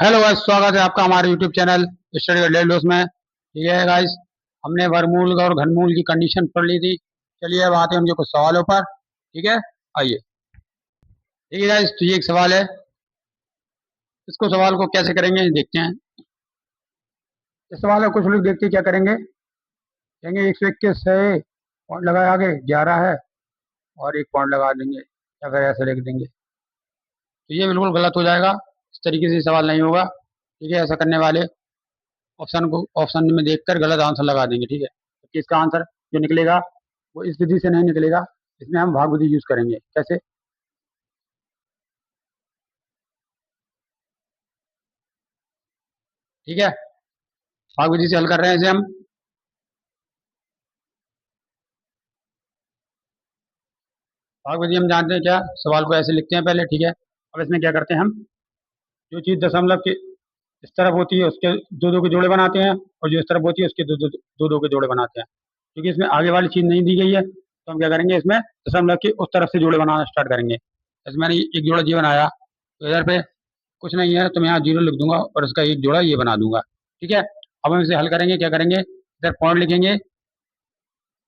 Hello guys, स्वागत है आपका हमारे यूट्यूब चैनल स्टडी डेली में। ठीक है गाइस, हमने वर्गमूल और घनमूल की कंडीशन पढ़ ली थी। चलिए अब आते हैं हम जो कुछ सवालों पर। ठीक है, आइए। ठीक है गाइस, तो ये एक सवाल है। इसको सवाल को कैसे करेंगे देखते हैं। इस सवाल में कुछ लोग देखते हैं क्या करेंगे। कहेंगे 121 है, पॉइंट लगाया, आगे 11 है और एक पॉइंट लगा देंगे या फिर ऐसे लिख देंगे। तो ये बिल्कुल गलत हो जाएगा। इस तरीके से सवाल नहीं होगा। ठीक है, ऐसा करने वाले ऑप्शन में देखकर गलत आंसर लगा देंगे। ठीक है, तो इसका आंसर जो निकलेगा वो इस विधि से नहीं निकलेगा। इसमें हम भाग विधि यूज करेंगे। कैसे? ठीक है, भाग विधि से हल कर रहे हैं इसे हम। भाग विधि हम जानते हैं क्या, सवाल को ऐसे लिखते हैं पहले। ठीक है, अब इसमें क्या करते हैं हम, जो चीज दशमलव के इस तरफ होती है उसके दो दो के जोड़े बनाते हैं, और जो इस तरफ होती है उसके दो दो के जोड़े बनाते हैं। क्योंकि इसमें आगे वाली चीज नहीं दी गई है, तो हम क्या करेंगे, इसमें दशमलव के उस तरफ से जोड़े बनाना स्टार्ट करेंगे। जैसे मैंने एक जोड़ा जी बनाया, तो इधर पे कुछ नहीं है तो मैं यहाँ जीरो लिख दूंगा और इसका एक जोड़ा ये बना दूंगा। ठीक है, अब हम इसे हल करेंगे। क्या करेंगे, इधर पॉइंट लिखेंगे,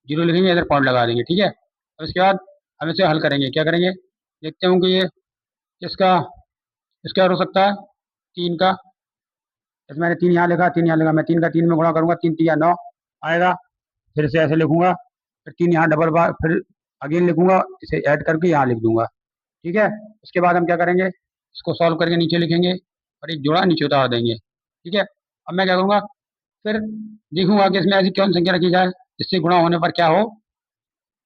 जीरो लिखेंगे, इधर पॉइंट लगा देंगे। ठीक है, अब इसके बाद हम इसे हल करेंगे। क्या करेंगे, देखते हूँ कि ये किसका इसका हो सकता है, तीन का। जैसे मैंने तीन यहाँ लिखा, तीन यहाँ लिखा, मैं तीन का तीन में गुणा करूंगा, तीन तीन या नौ आएगा। फिर से ऐसे लिखूंगा, फिर तीन यहाँ डबल बार, फिर अगेन लिखूंगा, इसे ऐड करके यहाँ लिख दूंगा। ठीक है, उसके बाद हम क्या करेंगे, इसको सॉल्व करके नीचे लिखेंगे और एक जोड़ा नीचे उतार देंगे। ठीक है, अब मैं क्या करूंगा, फिर देखूंगा कि इसमें ऐसी कौन संख्या रखी जाए जिससे गुणा होने पर क्या हो,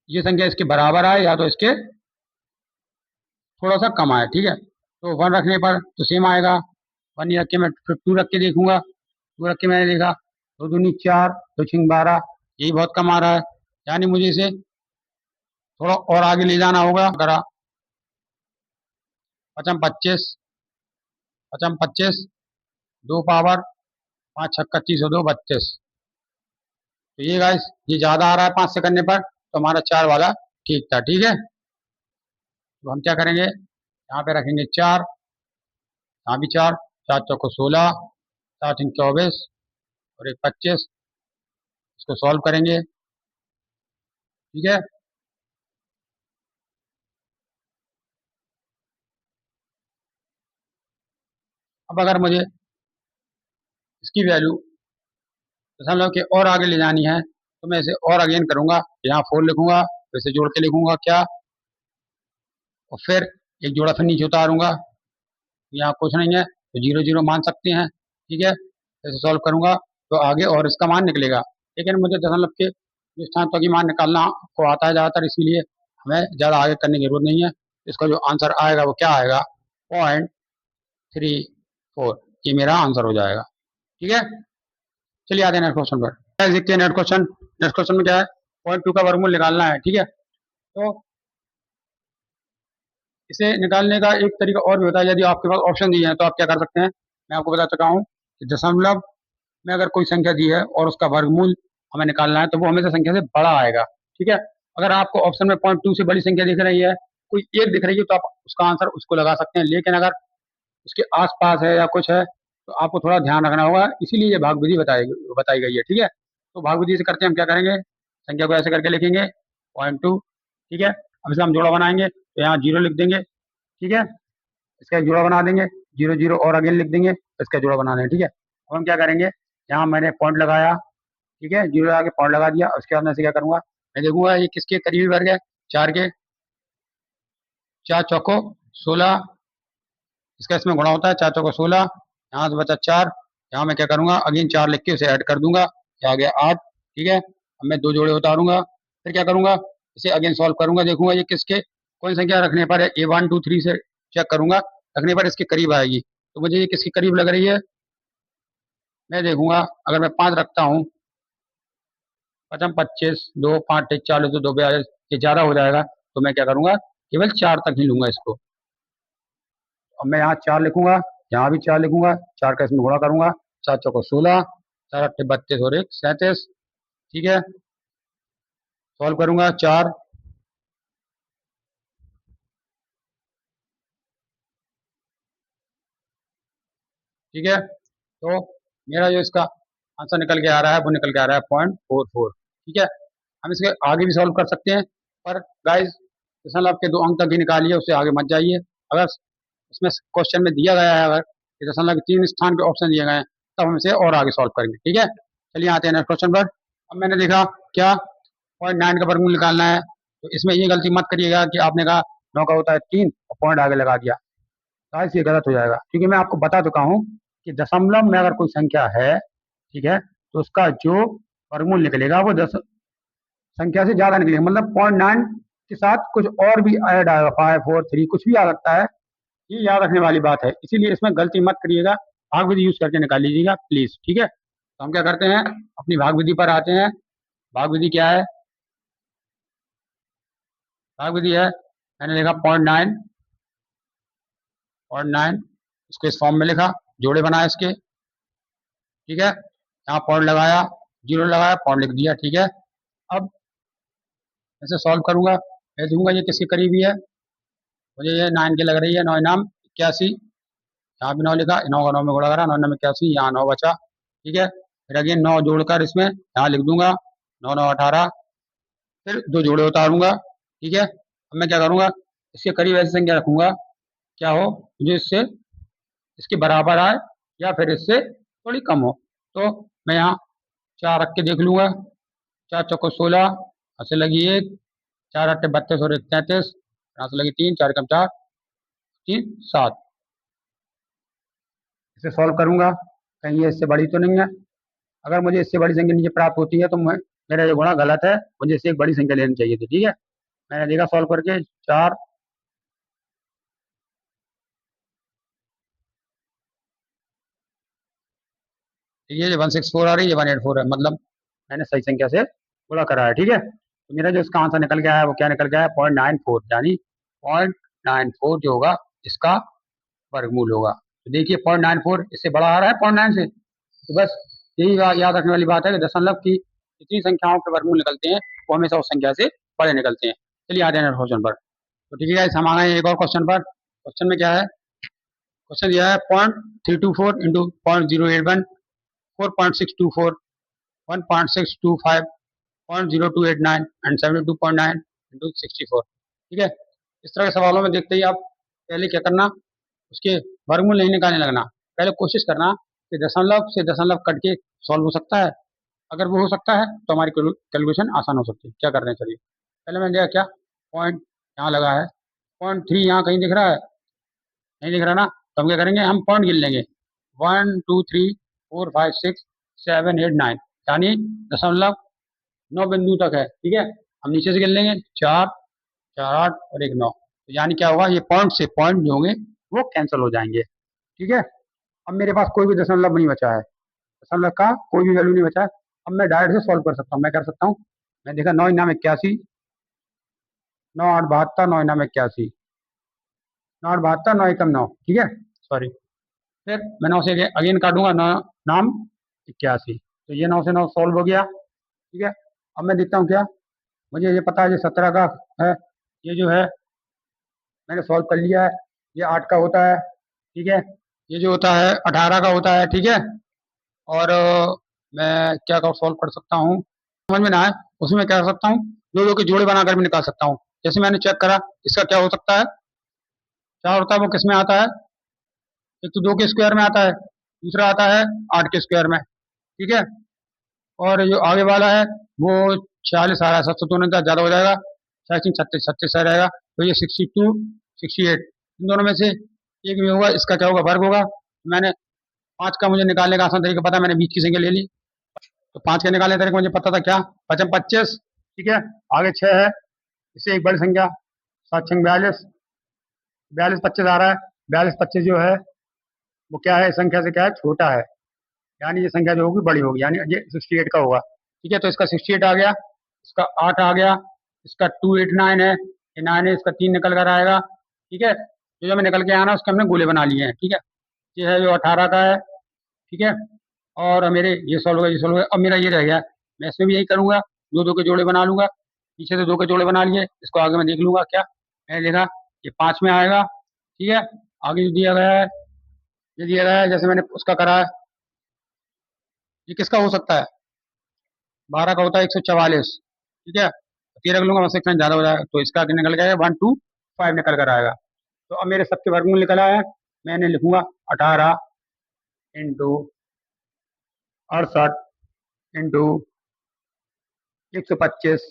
ये संख्या इसके बराबर आए या तो इसके थोड़ा सा कम आए। ठीक है, तो वन रखने पर तो सेम आएगा। वन ही रख के मैं फिर टू रख के देखूंगा, टू रख के मैंने देखा, दो दूनी चार, दो छिंग 12, यही बहुत कम आ रहा है। यानी मुझे इसे थोड़ा और आगे ले जाना होगा। करा पचम 25, पचम 25, दो पावर, पाँच छक्का 25 और दो 32। तो ये गाइस, ये ज्यादा आ रहा है पाँच से करने पर, तो हमारा चार वाला ठीक था। ठीक है, तो हम क्या करेंगे, यहाँ पे रखेंगे चार, यहाँ भी चार, चार चौको 16, चार तीन 24 और एक 25। इसको सॉल्व करेंगे। ठीक है, अब अगर मुझे इसकी वैल्यू दशमलव के और आगे ले जानी है, तो मैं इसे और अगेन करूंगा। यहाँ फोर लिखूंगा, फिर से जोड़ के लिखूंगा क्या, और फिर एक जोड़ा फिर नीचे उतारूंगा। यहाँ कुछ नहीं है तो जीरो जीरो मान सकते हैं। ठीक है, ऐसे सॉल्व करूंगा तो आगे और इसका मान निकलेगा। लेकिन मुझे दशमलव के जो स्थान पर की मान निकालना को आता है ज़्यादातर, इसीलिए हमें ज़्यादा आगे करने की जरूरत नहीं है। इसका जो आंसर आएगा वो क्या आएगा, 0.34, ये मेरा आंसर हो जाएगा। ठीक है, चलिए आते हैं नेक्स्ट क्वेश्चन पर। देखते हैं नेक्स्ट क्वेश्चन। नेक्स्ट क्वेश्चन में क्या है, 0.2 का वर्गमूल निकालना है। ठीक है, तो इसे निकालने का एक तरीका और भी होता है। यदि आपके पास ऑप्शन दिए हैं तो आप क्या कर सकते हैं, मैं आपको बता चुका हूँ कि दशमलव में अगर कोई संख्या दी है और उसका वर्गमूल हमें निकालना है तो वो हमेशा संख्या से बड़ा आएगा। ठीक है, अगर आपको ऑप्शन में 0.2 से बड़ी संख्या दिख रही है, कोई एक दिख रही है, तो आप उसका आंसर उसको लगा सकते हैं। लेकिन अगर उसके आसपास है या कुछ है तो आपको थोड़ा ध्यान रखना होगा, इसीलिए ये भाग विधि बताई गई है। ठीक है, तो भाग विधि से करते हैं हम क्या करेंगे, संख्या को ऐसे करके लिखेंगे 0.2। ठीक है, अब इसे हम जोड़ा बनाएंगे तो यहाँ जीरो लिख देंगे। ठीक है, इसका एक जोड़ा बना देंगे, जीरो जीरो और अगेन लिख देंगे, इसका जोड़ा बना देंगे। ठीक है, अब हम क्या करेंगे, यहाँ मैंने पॉइंट लगाया। ठीक है, जीरो आगे पॉइंट लगा दिया, उसके बाद मैं इसे क्या करूंगा, मैं देखूंगा ये किसके करीबी वर्ग है, चार के। चार चौको 16, इसका इसमें गुणा होता है, चार चौको 16, यहाँ से बचा चार, यहाँ मैं क्या करूंगा, अगेन चार लिख के उसे ऐड कर दूंगा, ये आ गया 8। ठीक है, अब मैं दो जोड़े उतारूंगा, फिर क्या करूंगा, इसे अगेन सॉल्व करूंगा, देखूंगा ये किसके कौन संख्या रखने पर है, A1 2 3 से चेक करूंगा, रखने पर इसके करीब आएगी। तो मुझे ये किसके करीब लग रही है, मैं देखूंगा अगर मैं पाँच रखता हूँ, पचम 25, दो पाँच 40, दो 42, ये ज्यादा हो जाएगा, तो मैं क्या करूंगा, केवल चार तक ही लूंगा इसको। अब मैं यहाँ चार लिखूंगा, यहाँ भी चार लिखूंगा, चार का इसमें गुणा करूंगा, चार चौको 16, चार अट्ठे 32 और एक 37। ठीक है, सॉल्व करूंगा चार, ठीक है। तो मेरा जो इसका आंसर निकल के आ रहा है वो निकल के आ रहा है 0.44। ठीक है, हम इसके आगे भी सॉल्व कर सकते हैं, पर गाइस दशमलव के 2 अंक तक ही निकालिए, उससे आगे मत जाइए। अगर उसमें क्वेश्चन में दिया गया है अगर कि दशमलव के 3 स्थान के ऑप्शन दिए गए हैं, तब हम इसे और आगे सॉल्व करेंगे। ठीक है, चलिए आते हैं नेक्स्ट क्वेश्चन पर। अब मैंने देखा क्या 0.9 का वर्गमूल निकालना है, तो इसमें ये गलती मत करिएगा कि आपने कहा 9 का होता है 3 और पॉइंट आगे लगा दिया, गाइस ये गलत हो जाएगा, क्योंकि मैं आपको बता चुका हूँ कि दशमलव में अगर कोई संख्या है, ठीक है, तो उसका जो वर्गमूल निकलेगा वो 10 संख्या से ज्यादा निकलेगा, मतलब 0.9 के साथ कुछ और भी ऐड आएगा, 5, 4, 3 कुछ भी आ सकता है। ये याद रखने वाली बात है, इसीलिए इसमें गलती मत करिएगा, भाग विधि यूज करके निकाल लीजिएगा प्लीज। ठीक है, तो हम क्या करते हैं, अपनी भाग विधि पर आते हैं। भाग विधि क्या है, भाग विधि है, मैंने लिखा 0.9, 0.9 इसको इस फॉर्म में लिखा, जोड़े बनाए इसके। ठीक है, यहाँ पॉइंट लगाया, जीरो लगाया, पॉइंट लिख दिया। ठीक है, अब ऐसे सॉल्व करूंगा, मैं दूंगा ये किसके करीबी है, मुझे ये 9 की लग रही है, 9 नाम 81, यहाँ भी 9 लिखा, 9 का 9 में गुणा करा, 9 9 में 81, यहाँ 9 बचा। ठीक है, फिर अगेन 9 जोड़कर इसमें यहाँ लिख दूंगा, 9 9 18, फिर 2 जोड़े उतारूंगा। ठीक है, अब मैं क्या करूंगा, इसके करीब ऐसी संख्या रखूंगा क्या हो, मुझे इससे इसके बराबर आए या फिर इससे थोड़ी कम हो। तो मैं यहाँ 4 रख के देख लूंगा, 4 चौको 16, यहाँ से लगी 1, 4 अट्ठे 32 और 1 33, यहाँ से लगी 3, 4 कम 4, 3 7, इसे सॉल्व करूंगा, कहीं ये इससे बड़ी तो नहीं है। अगर मुझे इससे बड़ी संख्या नीचे प्राप्त होती है तो मेरा ये गुणा गलत है, मुझे इससे एक बड़ी संख्या लेनी चाहिए थी। ठीक है, मैंने देखा सॉल्व करके 4, ये 164 आ रही है, 184 है, मतलब मैंने सही संख्या से गुणा करा है। ठीक है, तो मेरा जो इसका आंसर निकल गया है वो क्या निकल गया है, 0.94, यानी 0.94 जो होगा इसका वर्गमूल होगा। तो देखिए 0.94 इससे बड़ा आ रहा है 0.9 से, तो बस यही याद रखने वाली बात है कि दशमलव की जितनी संख्याओं के वर्गमूल निकलते हैं वो हमेशा उस संख्या से बड़े निकलते हैं। चलिए आते हैं क्वेश्चन पर। तो ठीक है, हम आ गए एक और क्वेश्चन पर। क्वेश्चन में क्या है, क्वेश्चन दिया है 0.324 इंटू 0.081, 4.624, 1.625, 0.0289 एंड 72.9 इंटू 64। ठीक है, इस तरह के सवालों में देखते ही आप पहले क्या करना, उसके वर्गमूल नहीं निकालने लगना, पहले कोशिश करना कि दशमलव से दशमलव कट के सॉल्व हो सकता है। अगर वो हो सकता है तो हमारी कैलकुलेशन आसान हो सकती है। क्या करना है, चलिए पहले मैंने देखा क्या, पॉइंट यहाँ लगा है, 0.3 यहाँ कहीं दिख रहा है, नहीं दिख रहा ना, तो हम क्या करेंगे, हम पॉइंट गिन लेंगे, 1 2 3 4 5 6 7 8 9, यानी दशमलव 9 बिंदु तक है। ठीक है, हम नीचे से गिन लेंगे, 4 4 8 और 1 9, तो यानी क्या होगा, ये पॉइंट से पॉइंट जो होंगे वो कैंसिल हो जाएंगे। ठीक है, अब मेरे पास कोई भी दशमलव नहीं बचा है, दशमलव का कोई भी वैल्यू नहीं बचा है। अब मैं डायरेक्ट से सॉल्व कर सकता हूँ, मैं कर सकता हूँ, मैं देखा 9 नाम 81, 9 8 72, 9 नाम 81, 9 8 72, 9 एकम 9। ठीक है, सॉरी, फिर मैं 9 से अगेन काटूंगा, 9 नाम 81, तो ये 9 से 9 सॉल्व हो गया। ठीक है, अब मैं देखता हूँ क्या, मुझे ये पता है ये 17 का है, ये जो है मैंने सॉल्व कर लिया है, ये 8 का होता है। ठीक है, ये जो होता है 18 का होता है। ठीक है, और मैं क्या कर सॉल्व कर सकता हूँ, समझ में ना आए उसमें क्या कर सकता हूँ, दो दो के जोड़े बनाकर भी निकाल सकता हूँ। जैसे मैंने चेक करा, इसका क्या हो सकता है, क्या होता है, वो किस में आता है, एक तो 2 के स्क्वायर में आता है, दूसरा आता है 8 के स्क्वायर में। ठीक है, और जो आगे वाला है वो 46 आ रहा है, 702 ज्यादा हो जाएगा, 36 36 आ रहेगा, तो ये 62 68, इन दोनों में से एक में होगा, इसका क्या होगा, वर्ग होगा। मैंने 5 का मुझे निकालने का आसान तरीका पता, मैंने 20 की संख्या ले ली, तो 5 के निकालने का तरीका मुझे पता था क्या, 5 25। ठीक है, आगे 6 है, इससे एक बड़ी संख्या, 7 6 42, 42 25 आ रहा है, 42 25 जो है वो क्या है, इस संख्या से क्या है, छोटा है, यानी ये संख्या जो होगी बड़ी होगी, यानी ये 68 का होगा। ठीक है, तो इसका 68 आ गया, इसका 8 आ गया, इसका 289 है, ये 9 है, इसका 3 निकल कर आएगा। ठीक है, जो हमें निकल के आना उसके हमने गोले बना लिए हैं। ठीक है, ये है जो 18 का है। ठीक है, और मेरे ये सॉल्व हो गया, ये सॉल्व हो गया, अब मेरा ये रह गया, मैं इसमें भी यही करूंगा, दो दो के जोड़े बना लूंगा, पीछे से 2 के जोड़े बना लिए, इसको आगे मैं देख लूंगा क्या, मैंने देखा ये 5 में आएगा। ठीक है, आगे जो दिया गया है ये दिया गया है, जैसे मैंने उसका करा है, ये किसका हो सकता है? 12 का होता है 144, ठीक है, 13 का लूंगा, मैं सेक्शन ज्यादा हो जाएगा, तो इसका निकल गया 125 निकल कर आएगा। तो अब मेरे सबके वर्गमूल निकल आया है, मैंने लिखूंगा 18 into 68 into 125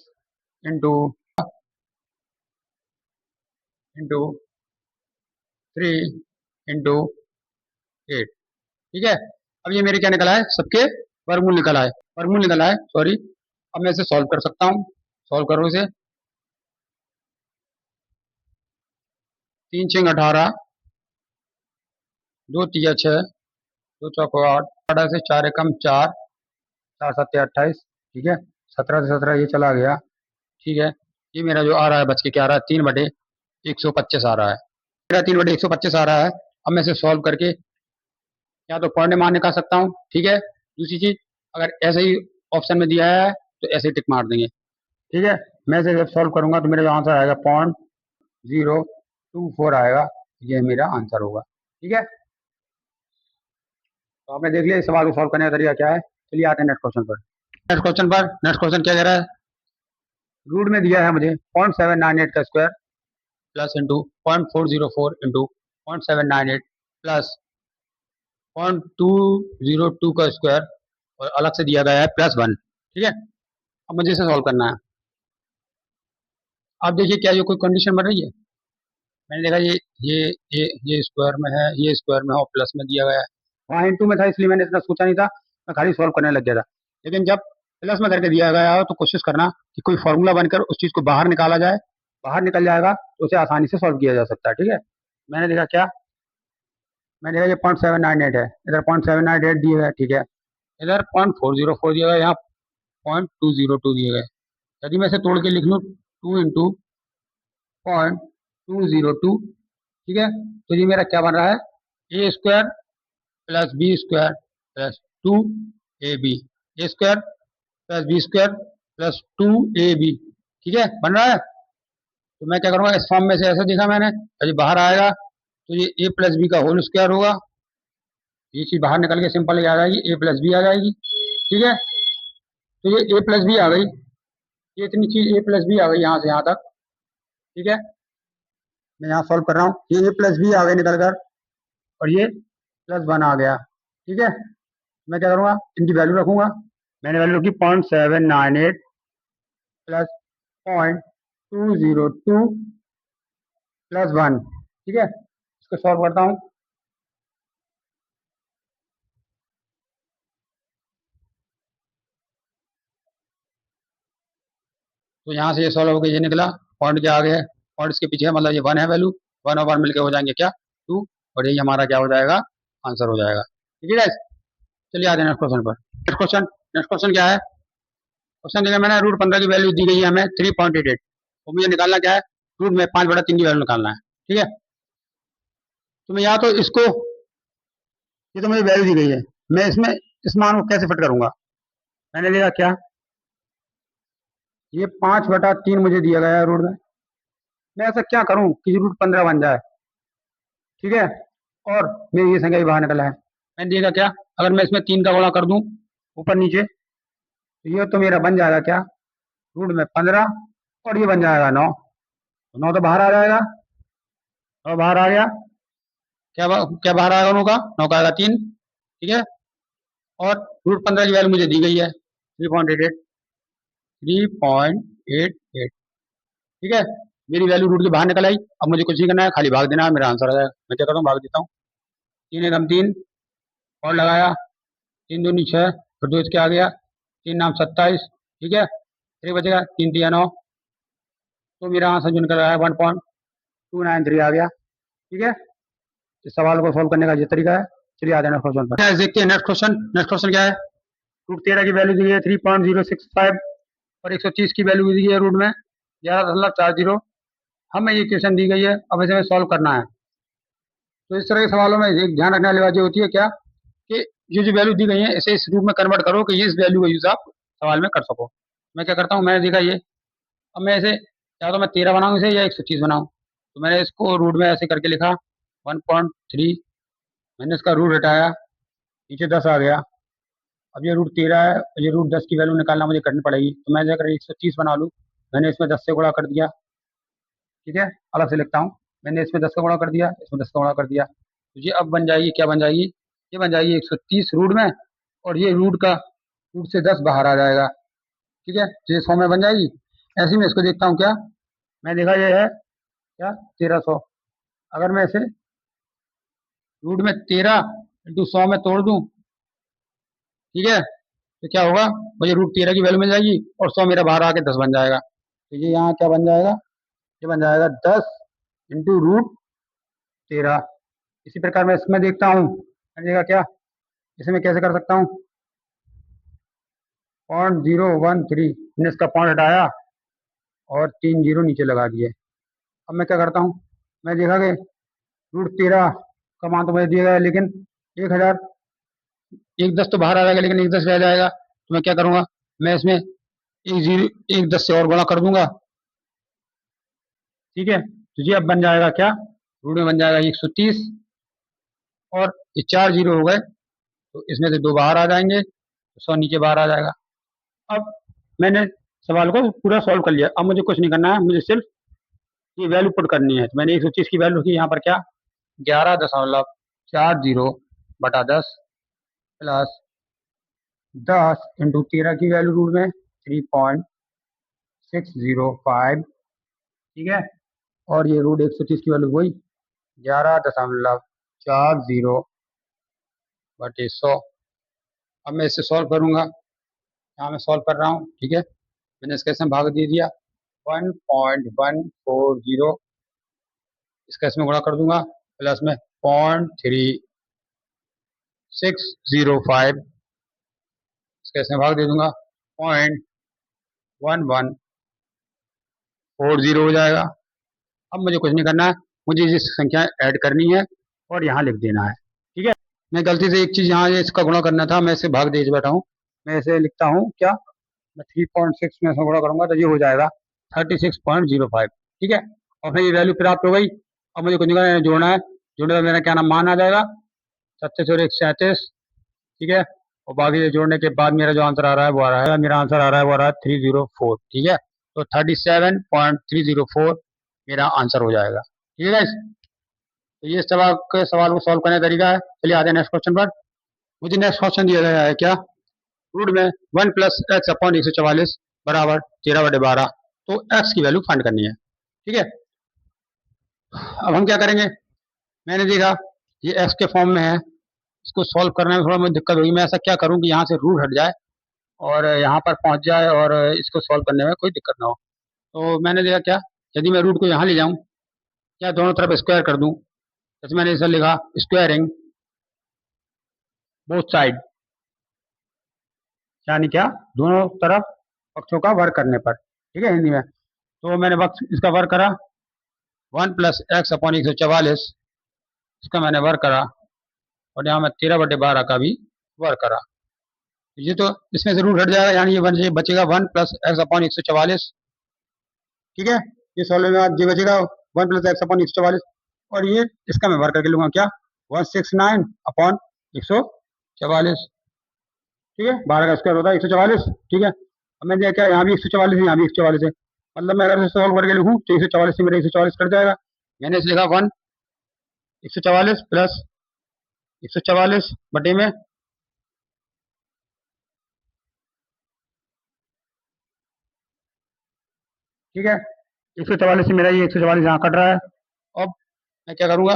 into into 3 into 8, ठीक है। अब ये मेरे क्या निकला है? सबके वर्गमूल निकला है, वर्गमूल निकला है, सॉरी। अब मैं इसे सॉल्व कर सकता हूँ, सॉल्व करो इसे। 3 6 18, 2 3 6, 2 चौको 8, 18 से 4 एकम 4, 4 7 28, ठीक है। 17 से 17 ये चला गया, ठीक है। ये मेरा जो आ रहा है बच के क्या आ रहा है? 3/125 आ रहा है, मेरा 3/125 आ रहा है। अब मैं इसे सॉल्व करके या तो पॉइंट मान निकाल सकता हूँ, ठीक है। दूसरी चीज, अगर ऐसे ही ऑप्शन में दिया है तो ऐसे ही टिक मार देंगे, ठीक है। मैं इसे जब सॉल्व करूंगा तो मेरा जो आंसर आएगा 0.024 आएगा, ये मेरा आंसर होगा, ठीक है। तो आपने देख लिया इस सवाल को सॉल्व करने का तरीका क्या है। चलिए आते हैं नेक्स्ट क्वेश्चन पर। नेक्स्ट क्वेश्चन क्या कह रहा है? रूट में दिया है मुझे 0.798 का square plus into 0.404 into 0.798 plus 0.202 का स्क्वायर, और अलग से दिया गया है +1, ठीक है। अब मुझे इसे सॉल्व करना है। अब देखिए क्या ये कोई कंडीशन बन रही है? मैंने देखा ये ये स्क्वायर में है, ये स्क्वायर में है, और प्लस में दिया गया है। वहाँ इंटू में था इसलिए मैंने इतना सोचा नहीं था, मैं खाली सॉल्व करने लग गया था। लेकिन जब प्लस में करके दिया गया हो तो कोशिश करना कि कोई फॉर्मूला बनकर उस चीज़ को बाहर निकाला जाए, बाहर निकल जाएगा तो उसे आसानी से सॉल्व किया जा सकता है, ठीक है। मैंने देखा क्या, मैंने देखा ये 0.798 है, इधर 0.798 दिए गए, ठीक है। इधर 0.404 दिया गया, यहाँ 0.202 दिए गए। यदि मैं इसे तोड़ के लिख लूँ 2 इंटू 0.202, ठीक है, तो ये मेरा क्या बन रहा है? A square plus B square plus 2ab, A square plus B square plus 2ab, ठीक है, बन रहा है। तो मैं क्या करूँगा, इस फॉर्म में से ऐसा देखा मैंने, यदि बाहर आएगा तो ये a प्लस बी का होल स्क्वायर होगा, ये चीज़ बाहर निकल के सिंपल आ जाएगी, a प्लस बी आ जाएगी, ठीक है। तो ये a प्लस बी आ गई, ये इतनी चीज़ a प्लस बी आ गई यहाँ से यहाँ तक, ठीक है। मैं यहाँ सॉल्व कर रहा हूँ, ये a प्लस बी आ गई निकल कर, और ये +1 आ गया, ठीक है। मैं क्या करूँगा, इनकी वैल्यू रखूंगा। मैंने वैल्यू रखी 0.798 प्लस 0.202 +1, ठीक है। इसको सॉल्व करता हूँ। तो यहाँ से ये सॉल्व हो गया, ये निकला पॉइंट क्या आ गया है, पॉइंट इसके पीछे है, मतलब ये 1 है वैल्यू, 1 और 1 मिलकर हो जाएंगे क्या, 2, और यही हमारा क्या हो जाएगा, आंसर हो जाएगा, ठीक है गाइस। चलिए आते हैं नेक्स्ट क्वेश्चन पर। नेक्स्ट क्वेश्चन क्या है? क्वेश्चन देखिए, मैंने √15 की वैल्यू दी गई है हमें 3.88, तो मुझे निकालना क्या है, रूट में 5/3 की वैल्यू निकालना है, ठीक है। तो मैं या तो इसको, ये तो मुझे वैल्यू दी गई है, मैं इसमें इस मान को कैसे फिट करूंगा। मैंने देखा क्या, ये 5/3 मुझे दिया गया है रूट में, मैं ऐसा क्या करूं कि √15 बन जाए, ठीक है, और मेरी ये संख्या भी बाहर निकला है। मैंने देखा क्या, अगर मैं इसमें 3 का गुणा कर दूं ऊपर नीचे, तो ये तो मेरा बन जाएगा क्या, रूट में 15, और ये बन जाएगा 9, तो 9 तो बाहर आ जाएगा, 9 बाहर आ गया, क्या बाहर आएगा 9 का, 9 का आएगा 3, ठीक है। और √15 की वैल्यू मुझे दी गई है 3.88, 3.88, ठीक है। मेरी वैल्यू रूट के बाहर निकल आई, अब मुझे कुछ नहीं करना है, खाली भाग देना है, मेरा आंसर आ जाएगा। मैं क्या करता हूँ, भाग देता हूँ, 3 एकम 3 और लगाया, 3 दूनी 6, फिर 2 इसके आ गया, 3 नाम 27, ठीक है, फिर बचेगा 3 3 9, तो मेरा आंसर जो निकल रहा है 1.293 आ गया, ठीक है। इस सवाल को सॉल्व करने का ये तरीका है। चलिए आ जाना क्वेश्चन पर, देखते हैं नेक्स्ट क्वेश्चन क्या है। √13 की वैल्यू दी है 3.065, और 130 की वैल्यू दी है रूट में 11.40, हमें ये क्वेश्चन दी गई है, अब इसे हमें सॉल्व करना है। तो इस तरह के सवालों में एक ध्यान रखने वाली बात ये होती है क्या, कि ये जो वैल्यू दी गई है इसे इस रूप में कन्वर्ट करो कि ये इस वैल्यू का यूज आप सवाल में कर सको। मैं क्या करता हूँ, मैंने देखा ये, अब मैं इसे या तो मैं 13 बनाऊँ इसे या 130 बनाऊँ, तो मैंने इसको रूट में ऐसे करके लिखा 1.3 मैंने इसका रूट हटाया, नीचे 10 आ गया। अब ये रूट 13 है, ये रूट 10 की वैल्यू निकालना मुझे करनी पड़ेगी, तो मैं अगर 130 बना लूँ, मैंने इसमें 10 से गुणा कर दिया, ठीक है, अलग से लिखता हूँ। मैंने इसमें 10 का गुणा कर दिया, इसमें 10 का गुणा कर दिया, तो ये अब बन जाएगी, क्या बन जाएगी, ये बन जाएगी 130 रूट में, और ये रूट से 10 बाहर आ जाएगा, ठीक है, तो ये 100 में बन जाएगी। ऐसे ही मैं इसको देखता हूँ, क्या मैं देखा ये है क्या 1300। अगर मैं इसे रूट में 13 इंटू 100 में तोड़ दूं, ठीक है, तो क्या होगा, मुझे रूट 13 की वैल्यू मिल जाएगी और 100 मेरा बाहर आके 10 बन जाएगा। तो ये यहाँ क्या बन जाएगा, ये बन जाएगा 10 इंटू रूट 13। इसी प्रकार मैं इसमें देखता हूँ, समझिएगा क्या, इसे मैं कैसे कर सकता हूँ, 0.013, मैंने इसका पॉइंट हटाया और 3 जीरो नीचे लगा दिए। अब मैं क्या करता हूँ, मैं देखा कि रूट 13 का मान तो मुझे दिया गया, लेकिन 1000, एक 10 तो बाहर आ जाएगा, लेकिन एक 10 रह जाएगा, तो मैं क्या करूँगा, मैं इसमें एक जीरो, एक 10 से और गुणा कर दूंगा, ठीक है, तो ये अब बन जाएगा क्या, रूट में बन जाएगा 130, और ये 4 जीरो हो गए, तो इसमें से 2 बाहर आ जाएंगे, तो 100 नीचे बाहर आ जाएगा। अब मैंने सवाल को पूरा सॉल्व कर लिया, अब मुझे कुछ नहीं करना है, मुझे सिर्फ ये वैल्यू पुट करनी है। तो मैंने 130 की वैल्यू की यहाँ पर क्या, 11.40 बटा 10 प्लस 10 इंटू 13 की वैल्यू रूट में 3.605, ठीक है, और ये रूट 130 की वैल्यू वही 11.40 बटे 100। अब मैं इसे सॉल्व करूंगा, यहाँ मैं सॉल्व कर रहा हूँ, ठीक है, मैंने इसके इसमें भाग दे दिया, 1.140, इसका इसमें गुणा कर दूंगा, प्लस में 0.3605, इसका इसमें भाग दे दूंगा, 0.1140 हो जाएगा। अब मुझे कुछ नहीं करना है, मुझे ये संख्या ऐड करनी है और यहाँ लिख देना है, ठीक है। मैं गलती से एक चीज़ यहाँ इसका गुणा करना था, मैं इसे भाग दे बैठा हूँ, मैं इसे लिखता हूँ क्या, मैं 3.6 में गुणा करूंगा, तो ये हो जाएगा 36.05, ठीक है, और फिर ये वैल्यू प्राप्त हो गई। अब मुझे कुछ नहीं करना है, जोड़ना है, जोड़ने का मेरा क्या नाम मान आ जाएगा 37 और 137, ठीक है, और बाकी ये जोड़ने के बाद मेरा जो आंसर आ रहा है वो आ रहा है, मेरा आंसर आ रहा है वो आ रहा है 304, ठीक है, तो 37.304 मेरा आंसर हो जाएगा, ठीक है। तो ये सवाल को सॉल्व करने का तरीका है। चलिए आते हैं नेक्स्ट क्वेश्चन पर। मुझे नेक्स्ट क्वेश्चन दिया गया है क्या, रूट में 1 प्लस एक्स अपॉन 144 बराबर 13/12, तो एक्स की वैल्यू फाइंड करनी है, ठीक है। अब हम क्या करेंगे, मैंने देखा ये एक्स के फॉर्म में है, इसको सॉल्व करने में थोड़ा मुझे दिक्कत होगी, मैं ऐसा क्या करूँ कि यहाँ से रूट हट जाए और यहाँ पर पहुँच जाए और इसको सॉल्व करने में कोई दिक्कत ना हो। तो मैंने देखा क्या, यदि मैं रूट को यहाँ ले जाऊँ या दोनों तरफ स्क्वायर कर दूँ, जैसे मैंने इसे लिखा स्क्वायरिंग बोथ साइड, यानी क्या, दोनों तरफ पक्षों का वर्क करने पर, ठीक है, हिंदी में, तो मैंने वक्त इसका वर्क करा 1 प्लस एक्स अपॉन 144, इसका मैंने वर्क करा, और यहाँ मैं 13/12 का भी वर्क करा, ये तो इसमें से रूट हट जाएगा, यानी ये बचेगा 1 प्लस एक्स अपॉन 144, ठीक है, ये सॉल्व में ये बचेगा 1 प्लस एक्स अपॉन 144, और ये इसका मैं वर्क करके लूंगा क्या, 169 अपॉन 144, ठीक है, 12 का स्क्वायर होता है 144, ठीक है। अब मैंने क्या, यहाँ भी 144 है, यहाँ भी 144 है, मतलब मैं अगर इसे सॉल्व करके लिखूँ तो 144 से मेरा 144 कट जाएगा, मैंने इसे लिखा 144 प्लस 144 बटे में, ठीक है, 144 से मेरा ये 144 यहाँ कट रहा है। अब मैं क्या करूँगा,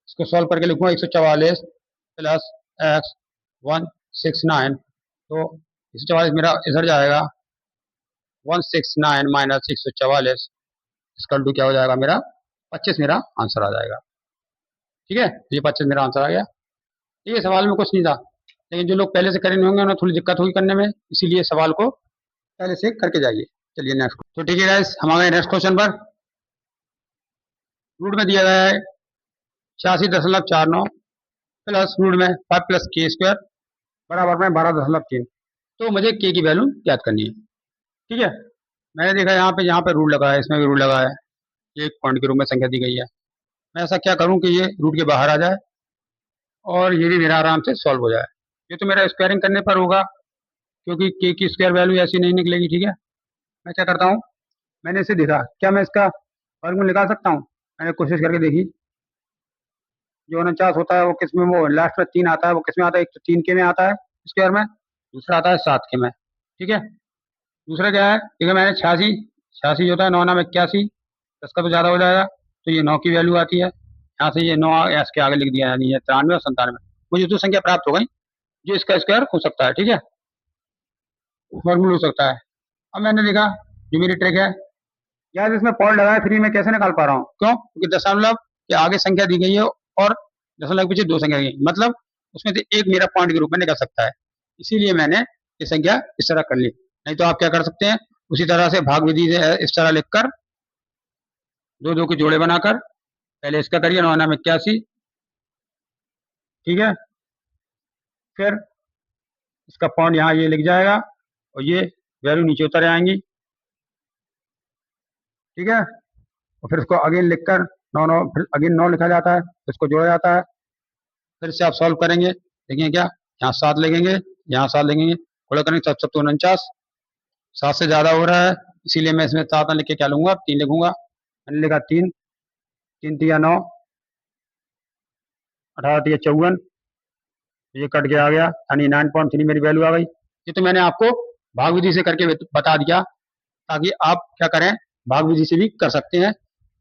इसको सॉल्व करके लिखूंगा 144 प्लस एक्स 169, तो 144 मेरा इधर जाएगा, 169 माइनस 144 इसका टू क्या हो जाएगा मेरा 25, मेरा आंसर आ जाएगा, ठीक है, तो ये 25 मेरा आंसर आ गया, ठीक है। सवाल में कुछ नहीं था, लेकिन जो लोग पहले से करे नहीं होंगे उन्हें थोड़ी दिक्कत होगी करने में, इसीलिए सवाल को पहले से करके जाइए। चलिए नेक्स्ट, तो ठीक है गाइस, हम आ गए नेक्स्ट क्वेश्चन पर। रूट में दिया गया है 86.49 प्लस रूट में 5 प्लस के स्क्वायर बराबर में 12.3, तो मुझे के की वैल्यू याद करनी है, ठीक है। मैंने देखा यहाँ पे रूट लगा है, इसमें भी रूट लगा है, ये एक पॉइंट के रूप में संख्या दी गई है, मैं ऐसा क्या करूँ कि ये रूट के बाहर आ जाए, और ये भी मेरा आराम से सॉल्व हो जाए। ये तो मेरा स्क्वायरिंग करने पर होगा, क्योंकि के की स्क्वायर वैल्यू ऐसी नहीं निकलेगी। ठीक है, मैं क्या करता हूँ, मैंने इसे देखा, क्या मैं इसका वर्गमूल निकाल सकता हूँ? मैंने कोशिश करके देखी। जो 49 होता है वो किस में, वो लास्ट में 3 आता है, वो किस में आता है? एक तो 3 के में आता है स्क्वायर में, दूसरा आता है 7 के में। ठीक है, दूसरा क्या है, देखिए मैंने 86, 86 जो होता है 9 नाम 81, 10 का तो ज़्यादा हो जाएगा, तो ये 9 की वैल्यू आती है। यहाँ से ये 9 इसके आगे लिख दिया, यानी ये 93 और 97, मुझे दो संख्या प्राप्त हो गई जो इसका स्क्वायर हो सकता है। ठीक है, वर्गमूल हो सकता है। अब मैंने देखा, जो मेरी ट्रिक है, यार इसमें पॉइंट लगाए फ्री में कैसे निकाल पा रहा हूँ? क्यों? क्योंकि दशमलव के आगे संख्या दी गई है और दशमलव के पीछे दो संख्या दी गई, मतलब उसमें से एक मेरा पॉइंट के रूप में निकल सकता है। इसीलिए मैंने ये संख्या इस तरह कर ली। नहीं तो आप क्या कर सकते हैं, उसी तरह से भाग विधि से इस तरह लिखकर दो दो के जोड़े बनाकर पहले इसका करिए 9 नाम 81। ठीक है, फिर इसका पॉइंट यहाँ ये लिख जाएगा और ये वैल्यू नीचे उतर आएंगी। ठीक है, और फिर इसको अगेन लिखकर 9 9, फिर अगेन 9 लिखा जाता है, इसको जोड़ा जाता है। फिर से आप सॉल्व करेंगे, देखेंगे क्या, यहाँ 7 लिखेंगे, यहाँ 7 लिखेंगे, थोड़ा करेंगे 7 7 49, 7 से ज़्यादा हो रहा है, इसीलिए मैं इसमें 7 लिख के क्या लूंगा, 3 लिखूंगा। मैंने लिखा 3, 3 तिया 9, 18 तिया 54, ये कट के आ गया, यानी 9.3 मेरी वैल्यू आ गई। ये तो मैंने आपको भाग विधि से करके बता दिया, ताकि आप क्या करें, भाग विधि से भी कर सकते हैं,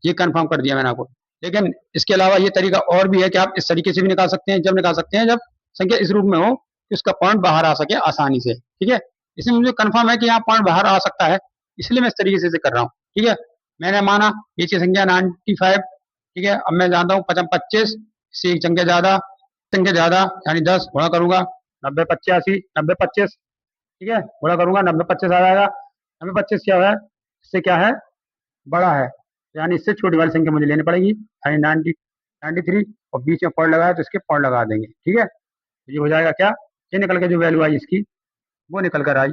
ये कंफर्म कर दिया मैंने आपको। लेकिन इसके अलावा ये तरीका और भी है कि आप इस तरीके से भी निकाल सकते हैं। जब निकाल सकते हैं, जब संख्या इस रूप में हो कि उसका पॉइंट बाहर आ सके आसानी से। ठीक है, इसमें मुझे कंफर्म है कि यहाँ पॉइंट बाहर आ सकता है, इसलिए मैं इस तरीके से कर रहा हूँ। ठीक है, मैंने माना ये चीज संख्या 95। ठीक है, अब मैं जानता हूँ 25 से एक संख्या ज्यादा यानी 10 गुणा करूंगा 90 85, 90 25। ठीक है, गुणा करूंगा 90 25 आ जाएगा। 90 25 क्या है, इससे क्या है, बड़ा है, यानी इससे छोटी वाली संख्या मुझे लेनी पड़ेगी, यानी 93, और बीच में पॉइंट लगाया तो इसके पॉइंट लगा देंगे। ठीक है, तो ये हो जाएगा क्या, ये निकल के जो वैल्यू आई इसकी वो निकल कर आई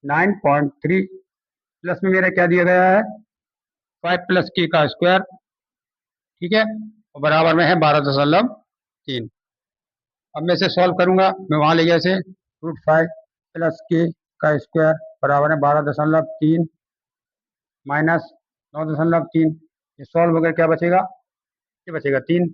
9.3, प्लस में मेरा क्या दिया गया है, 5 प्लस के का स्क्वायर। ठीक है, और बराबर में है 12.3। अब मैं इसे सॉल्व करूंगा, मैं वहां ले गया इसे, √5 प्लस के का स्क्वायर बराबर है 12.3 माइनस 9.3। ये सॉल्व होकर क्या बचेगा, ये बचेगा 3।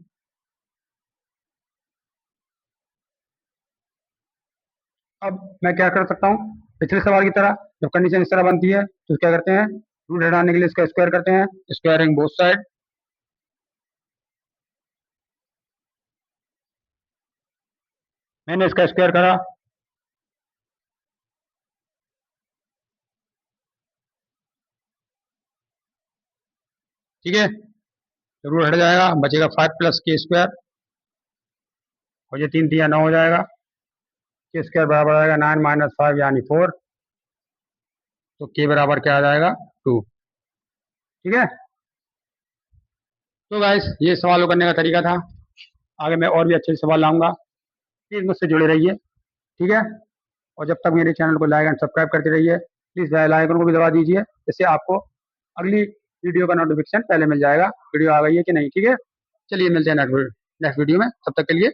अब मैं क्या कर सकता हूँ, पिछले सवाल की तरह, जब कंडीशन इस तरह बनती है तो क्या करते हैं, रूट हटाने के लिए इसका स्क्वायर करते हैं, स्क्वायरिंग बोथ साइड। मैंने इसका स्क्वायर करा, ठीक है, तो रूट हट जाएगा, बचेगा 5 प्लस के स्क्वायर, और ये 3 3 9 हो जाएगा, के स्क्वायर बराबर आएगा 9 माइनस 5 यानी 4, तो के बराबर क्या आ जाएगा, 2। ठीक है, तो गाइस ये सवाल करने का तरीका था। आगे मैं और भी अच्छे सवाल लाऊंगा, प्लीज मुझसे जुड़े रहिए। ठीक है, और जब तक मेरे चैनल को लाइक एंड सब्सक्राइब करते रहिए, प्लीज बेल आइकन को भी दबा दीजिए, जिससे आपको अगली वीडियो का नोटिफिकेशन पहले मिल जाएगा, वीडियो आ गई है कि नहीं। ठीक है, चलिए मिलते हैं नेक्स्ट वीडियो में, तब तक के लिए